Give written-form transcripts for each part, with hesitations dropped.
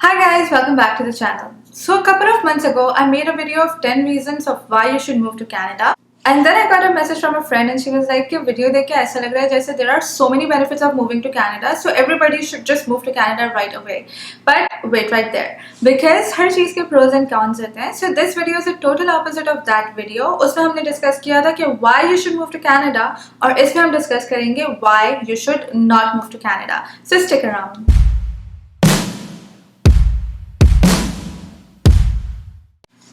Hi guys, welcome back to the channel. So a couple of months ago, I made a video of 10 reasons of why you should move to Canada. And then I got a message from a friend and she was like, कि video देख के ऐसा लग रहा है जैसे there are so many benefits of moving to Canada, so everybody should just move to Canada right away. But wait right there, because हर चीज़ के pros and cons होते हैं. So this video is a total opposite of that video. उसमें हमने discuss किया था कि why you should move to Canada, और इसमें हम discuss करेंगे why you should not move to Canada. So stick around.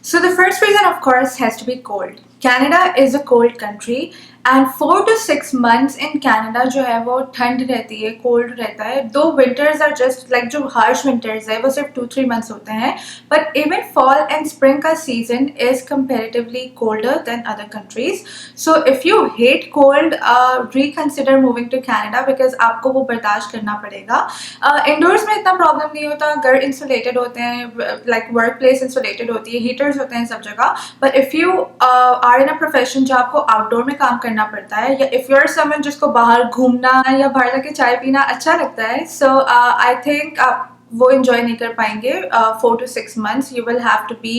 So the first reason, of course, has to be cold. Canada is a cold country and 4 to 6 months in Canada जो है वो ठंड रहती है, cold रहता है. दो winters are just like जो harsh winters है वो सिर्फ 2-3 months होते हैं. But even fall and spring का season is comparatively colder than other countries. So if you hate cold, reconsider moving to Canada because आपको वो बर्दाश्त करना पड़ेगा. Indoors में इतना problem नहीं होता, घर insulated होते हैं, like workplace insulated होती है, heaters होते हैं सब जगह. But if you are in a profession जहाँ आपको outdoor में काम करना पड़ता है, या if you're someone जिसको बाहर घूमना या बाहर जाके चाय पीना अच्छा लगता है, so I think आप वो enjoy नहीं कर पाएंगे. 4 to 6 months you will have to be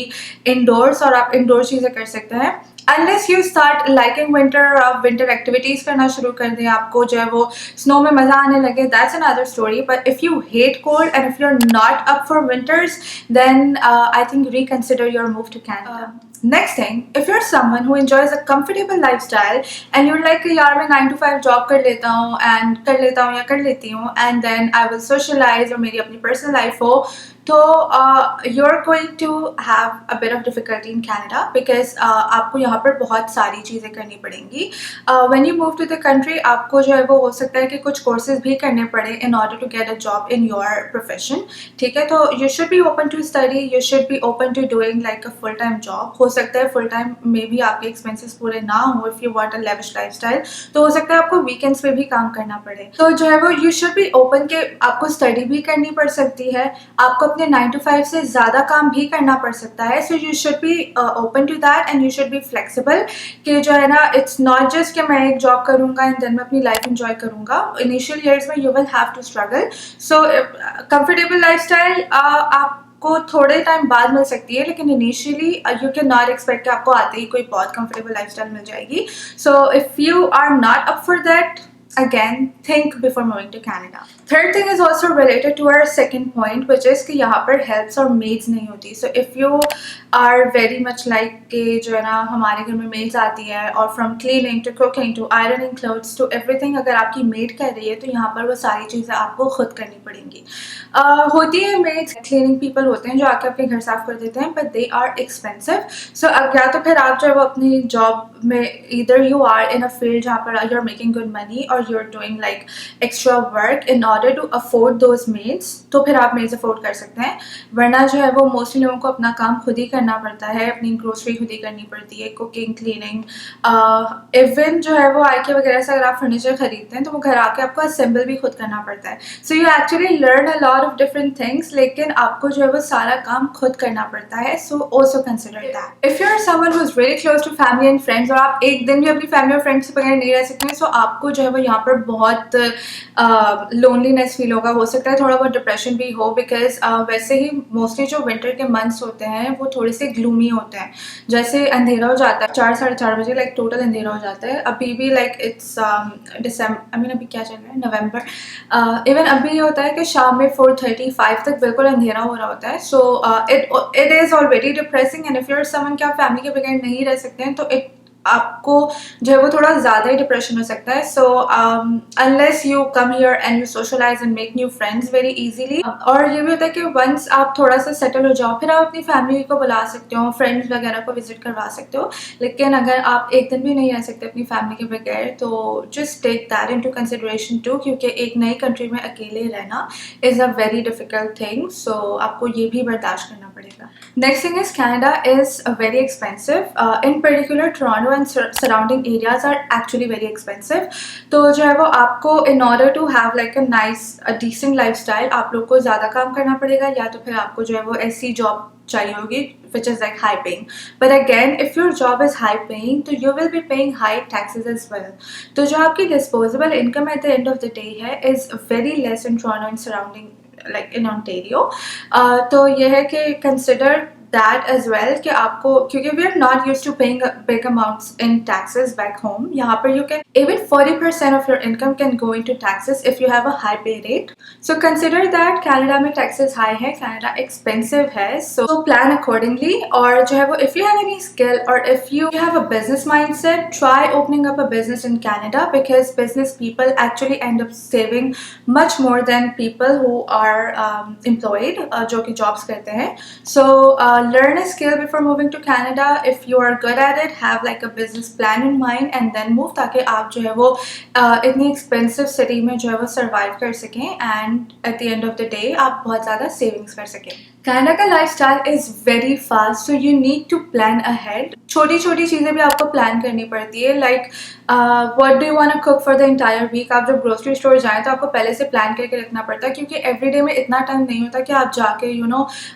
indoors और आप indoor चीज़ें कर सकते हैं. Unless you start liking winter और आप winter activities करना शुरू कर दें, आपको जो है वो snow में मज़ा आने लगे, that's another story. But if you hate cold and if you're not up for winters, then I think reconsider your move to Canada. Next thing, if you're someone who enjoys a comfortable lifestyle and you're like यार मैं 9 to 5 job कर लेता हूँ and कर लेता हूँ या कर लेती हूँ and then I will socialize और मेरी अपनी personal life हो, तो you're going to have a bit of difficulty in Canada because आपको यहाँ पर बहुत सारी चीज़ें करनी पड़ेंगी. When you move to the country, आपको जो है वो हो सकता है कि कुछ courses भी करने पड़े in order to get a job in your profession. ठीक है, तो you should be open to study, you should be open to doing like a full-time job. हो सकता है full time में भी आपके expenses पूरे ना हो. If you want a lavish lifestyle, तो हो सकता है आपको weekends पे भी काम करना पड़े. तो जो है वो you should be open कि आपको study भी करनी पड़ सकती है, आपको अपने 9 to 5 से ज़्यादा काम भी करना पड़ सकता है. So you should be open to that and you should be flexible कि जो है ना, it's not just कि मैं एक job करूँगा and then मैं अपनी life enjoy करूँगा. Initial years में you will have to struggle. So comfortable lifestyle आपको थोड़े टाइम बाद मिल सकती है, लेकिन initially you can not expect कि आपको आते ही कोई बहुत कंफर्टेबल लाइफस्टाइल मिल जाएगी. So if you are not up for that, again think before moving to Canada. Third thing is also related to our second point, which is कि यहाँ पर helps और maids नहीं होती. So if you are very much like कि जो है ना हमारे घर में maids आती है और from cleaning to cooking to ironing clothes to everything, अगर आपकी maid कह रही है तो यहाँ पर वो सारी चीज़ें आपको खुद करनी पड़ेंगी. होती है maids, cleaning people होते हैं जो आके आपके घर साफ कर देते हैं, but they are expensive. So या तो फिर आप जो है वो अपनी job में either you are in a field जहाँ पर you're making good money or you're doing like extra work in order to afford those maids, तो फिर आप maids afford कर सकते हैं. वरना जो है वो mostly लोगों को अपना काम खुद ही करना पड़ता है, अपनी ग्रोसरी खुद ही करनी पड़ती है, कुकिंग, क्लीनिंग, इवन जो है वो आईके वगैरह से अगर आप फर्नीचर खरीदते हैं तो वो घर आके आपको असेंबल भी खुद करना पड़ता है. So you actually learn a lot of different things, लेकिन आपको जो है वो सारा काम खुद करना पड़ता है. So also consider that. If you are someone who is really close to family and friends और आप एक दिन भी अपनी फैमिली और फ्रेंड्स के बगैर नहीं रह सकते हैं, सो आपको जो है वो यहाँ पर बहुत लोनलीनेस फील होगा. हो सकता है थोड़ा बहुत डिप्रेशन भी हो, बिकॉज वैसे ही मोस्टली जो विंटर के मंथ्स होते हैं वो थोड़े से ग्लूमी होते हैं. जैसे अंधेरा हो जाता है 4-4:30 बजे, लाइक टोटल अंधेरा हो जाता है. अभी भी like it's December, I mean अभी क्या चल रहा है, नवंबर. इवन अभी ये होता है कि शाम में 4:35 तक बिल्कुल अंधेरा हो रहा होता है. So it is already depressing and if you are someone कि आप फैमिली के बगैर नहीं रह सकते हैं तो आपको जो है वो थोड़ा ज़्यादा ही डिप्रेशन हो सकता है. So unless you come here and you socialize and make new friends very easily. और ये भी होता है कि वंस आप थोड़ा सा सेटल हो जाओ फिर आप अपनी फैमिली को बुला सकते हो, फ्रेंड्स वगैरह को विजिट करवा सकते हो. लेकिन अगर आप एक दिन भी नहीं रह सकते अपनी फैमिली के बगैर, तो just take that into consideration too, क्योंकि एक नई कंट्री में अकेले रहना is a very difficult thing. So आपको ये भी बर्दाश्त करना पड़ेगा. Next thing is Canada is very expensive. In particular Toronto and surrounding areas are actually very expensive. तो जो है वो आपको in order to have like a decent lifestyle आप लोग को ज़्यादा काम करना पड़ेगा, या तो फिर आपको जो है वो ऐसी जॉब चाहिए होगी which is like high paying. But again, if your job is high paying, तो you will be paying high taxes as well. तो जो आपकी disposable income at the end of the day है is very less in Toronto and surrounding like in Ontario. तो ये है कि consider that as well कि आपको, क्योंकि we are not used to paying big amounts in taxes back home. यहाँ पर you can even 40% of your income can go into taxes if you have a high pay rate. So consider that Canada में taxes high है, Canada expensive है, so plan accordingly. और जो है वो if you have any skill or if you have a business mindset, try opening up a business in Canada because business people actually end up saving much more than people who are employed, जो कि jobs करते हैं. So learn a skill before moving to Canada. If you are good at it, have like a business plan in mind and then move, ताकि आप जो है वो इतनी expensive city में जो है वो survive कर सकें and at the end of the day आप बहुत ज़्यादा savings कर सकें. कनाडा का lifestyle is very fast, so you need to plan ahead. छोटी छोटी चीज़ें भी आपको प्लान करनी पड़ती है, like what do you want to cook for the entire week. आप जब ग्रोसरी स्टोर जाएं तो आपको पहले से प्लान करके रखना पड़ता है, क्योंकि एवरीडे में इतना टाइम नहीं होता कि आप जाके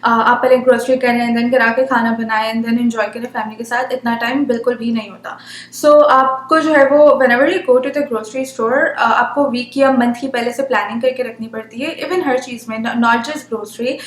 आप पहले ग्रोसरी करें एंड देन गिरा के खाना बनाएं एंड देन एंजॉय करें फैमिली के साथ. इतना टाइम बिल्कुल भी नहीं होता. सो आपको जो है वो whenever you go to the grocery store आपको वीक या मंथ की पहले से प्लानिंग करके रखनी पड़ती है, इवन हर चीज़ में, नॉट जस्ट ग्रोसरी.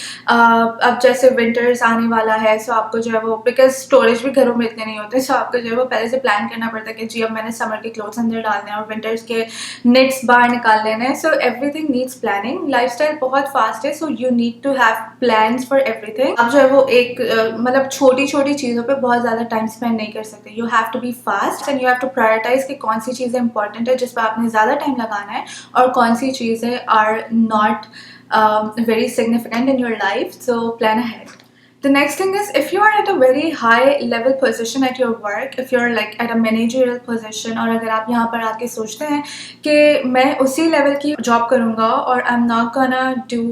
अब जैसे विंटर्स आने वाला है, सो आपको जो है वो, बिकॉज स्टोरेज भी घरों में इतने नहीं होते, सो आपको जो है वो पहले से प्लान करना पड़ता है कि जी अब मैंने समर के क्लोथ्स अंदर डालने हैं और विंटर्स के निट्स बाहर निकाल लेने हैं. So everything needs planning. Lifestyle बहुत फास्ट है, so you need to have plans for everything. आप जो है वो एक मतलब छोटी छोटी चीज़ों पे बहुत ज़्यादा टाइम स्पेंड नहीं कर सकते. You have to be fast and you have to prioritize कि कौन सी चीज़ें इंपॉर्टेंट है जिस पर आपने ज़्यादा टाइम लगाना है और कौन सी चीज़ें are not very significant in your life. So plan ahead. The next thing is, if you are at a very high level position at your work, if you're like at a managerial position, और अगर आप यहाँ पर आके सोचते हैं कि मैं उसी लेवल की जॉब करूँगा और I'm not gonna do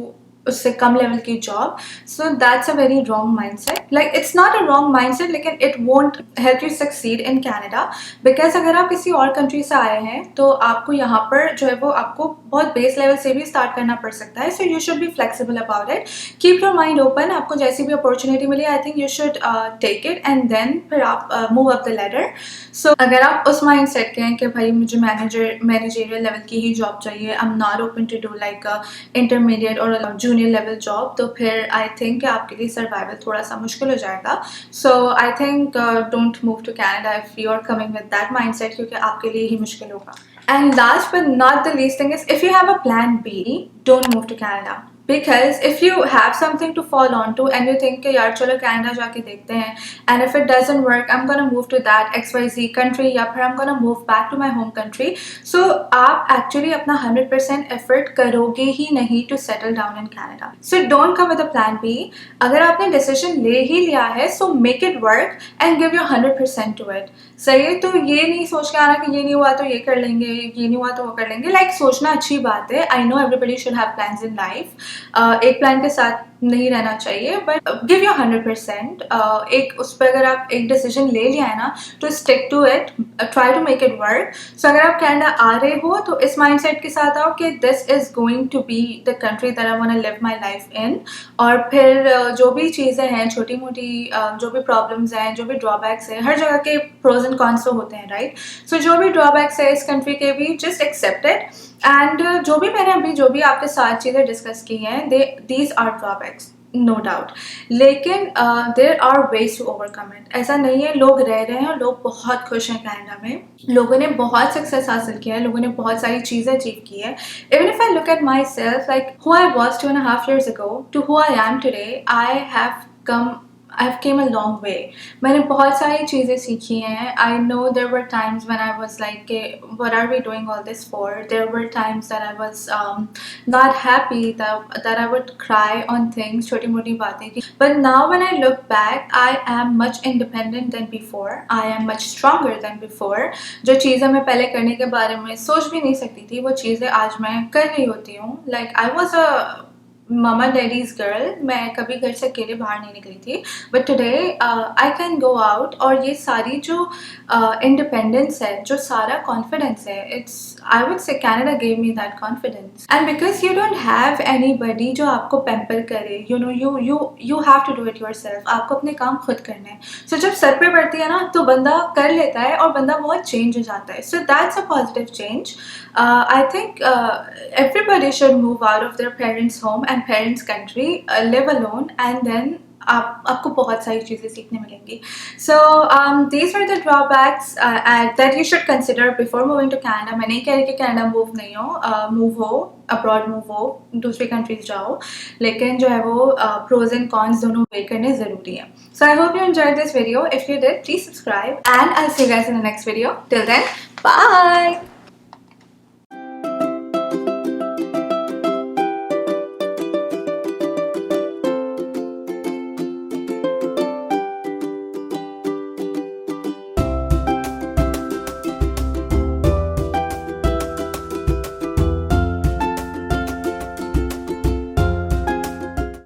उससे कम लेवल की job, so that's a very wrong mindset. Like it's not a wrong mindset, लेकिन it won't help you succeed in Canada. Because अगर आप किसी और कंट्री से आए हैं तो आपको यहाँ पर जो है वो आपको बहुत बेस लेवल से भी स्टार्ट करना पड़ सकता है. So you should be flexible about it. Keep your mind open. आपको जैसी भी अपॉर्चुनिटी मिली, I think you should take it and then फिर आप move up the ladder. So अगर आप उस माइंड सेट के हैं कि भाई मुझे मैनेजरियल लेवल की ही जॉब चाहिए, I am not open to do like intermediate और जूनियर लेवल जॉब, तो फिर आई थिंक आपके लिए सर्वाइवल थोड़ा सा मुश्किल हो जाएगा. So I think don't move to Canada if you are coming with that mindset, क्योंकि आपके लिए ही मुश्किल होगा. And last but not the least thing is, if you have a plan B, don't move to Canada. Because if you have something to fall on to and you think कि यार चलो Canada जाके देखते हैं, and if it doesn't work, I'm gonna move to that XYZ country या फिर I'm gonna move back to my home country. So आप actually अपना 100% effort करोगे ही नहीं to settle down in Canada. So don't come with a plan B. अगर आपने decision ले ही लिया है, so make it work and give your 100% to it. सही है, तो ये नहीं सोच के आना कि ये नहीं हुआ तो ये कर लेंगे, ये नहीं हुआ तो वो कर लेंगे. लाइक सोचना अच्छी बात है. I know everybody should have plans in life. एक प्लान के साथ नहीं रहना चाहिए, बट गिव योर 100%. एक उस पर अगर आप एक डिसीजन ले लिया है ना, तो stick to it, try to make it work. So अगर आप कनाडा आ रहे हो तो इस माइंडसेट के साथ आओ कि this is going to be the country that I want to live my life in. और फिर जो भी चीज़ें हैं, छोटी मोटी जो भी प्रॉब्लम्स हैं, जो भी ड्रॉबैक्स हैं, हर जगह के प्रोज एंड कॉन्स तो होते हैं, राइट. सो जो भी ड्रॉबैक्स है इस कंट्री के भी, जस्ट एक्सेप्ट इट. एंड जो भी मैंने अभी जो भी आपके साथ चीज़ें डिस्कस की हैं, these are drawbacks, no doubt. लेकिन there are ways to overcome it. ऐसा नहीं है लोग रह रहे हैं, लोग बहुत खुश हैं कनाडा में, लोगों ने बहुत सक्सेस हासिल किया है, लोगों ने बहुत सारी चीज़ें अचीव की है. Even if I look at my self, like who I was 2.5 years ago to who I am today, I have came a long way. मैंने बहुत सारी चीज़ें सीखी हैं. I know there were times when I was like, what are we doing all this for? There were times that I was not happy, that I would cry on things, छोटी मोटी बातें की. But now when I look back, I am much independent than before. I am much stronger than before. जो चीज़ें मैं पहले करने के बारे में सोच भी नहीं सकती थी, वो चीज़ें आज मैं कर रही होती हूँ. Like I was a mama daddies girl. मैं कभी घर से अकेले बाहर नहीं निकली थी, but today I can go out. और ये सारी जो इंडिपेंडेंस है, जो सारा कॉन्फिडेंस है, it's, I would say Canada gave me that confidence. And because you don't have anybody जो आपको पैम्पर करे, you know, you have to do it yourself. आपको अपने काम खुद करने हैं. सो जब सर पे पड़ती है ना, तो बंदा कर लेता है और बंदा बहुत चेंज हो जाता है. सो that's a positive change. I think everybody should move out of their parents' home and grandparents' country, live alone, and then आपको बहुत सारी चीज़ें सीखने मिलेंगी. So these are the drawbacks that you should consider before moving to Canada. मैं नहीं कह रही कि Canada move नहीं हो, move हो, abroad move हो, दूसरी countries जाओ, लेकिन जो है वो pros and cons दोनों weigh करने ज़रूरी है. So I hope you enjoyed this video. If you did, please subscribe, and I'll see you guys in the next video. Till then, bye.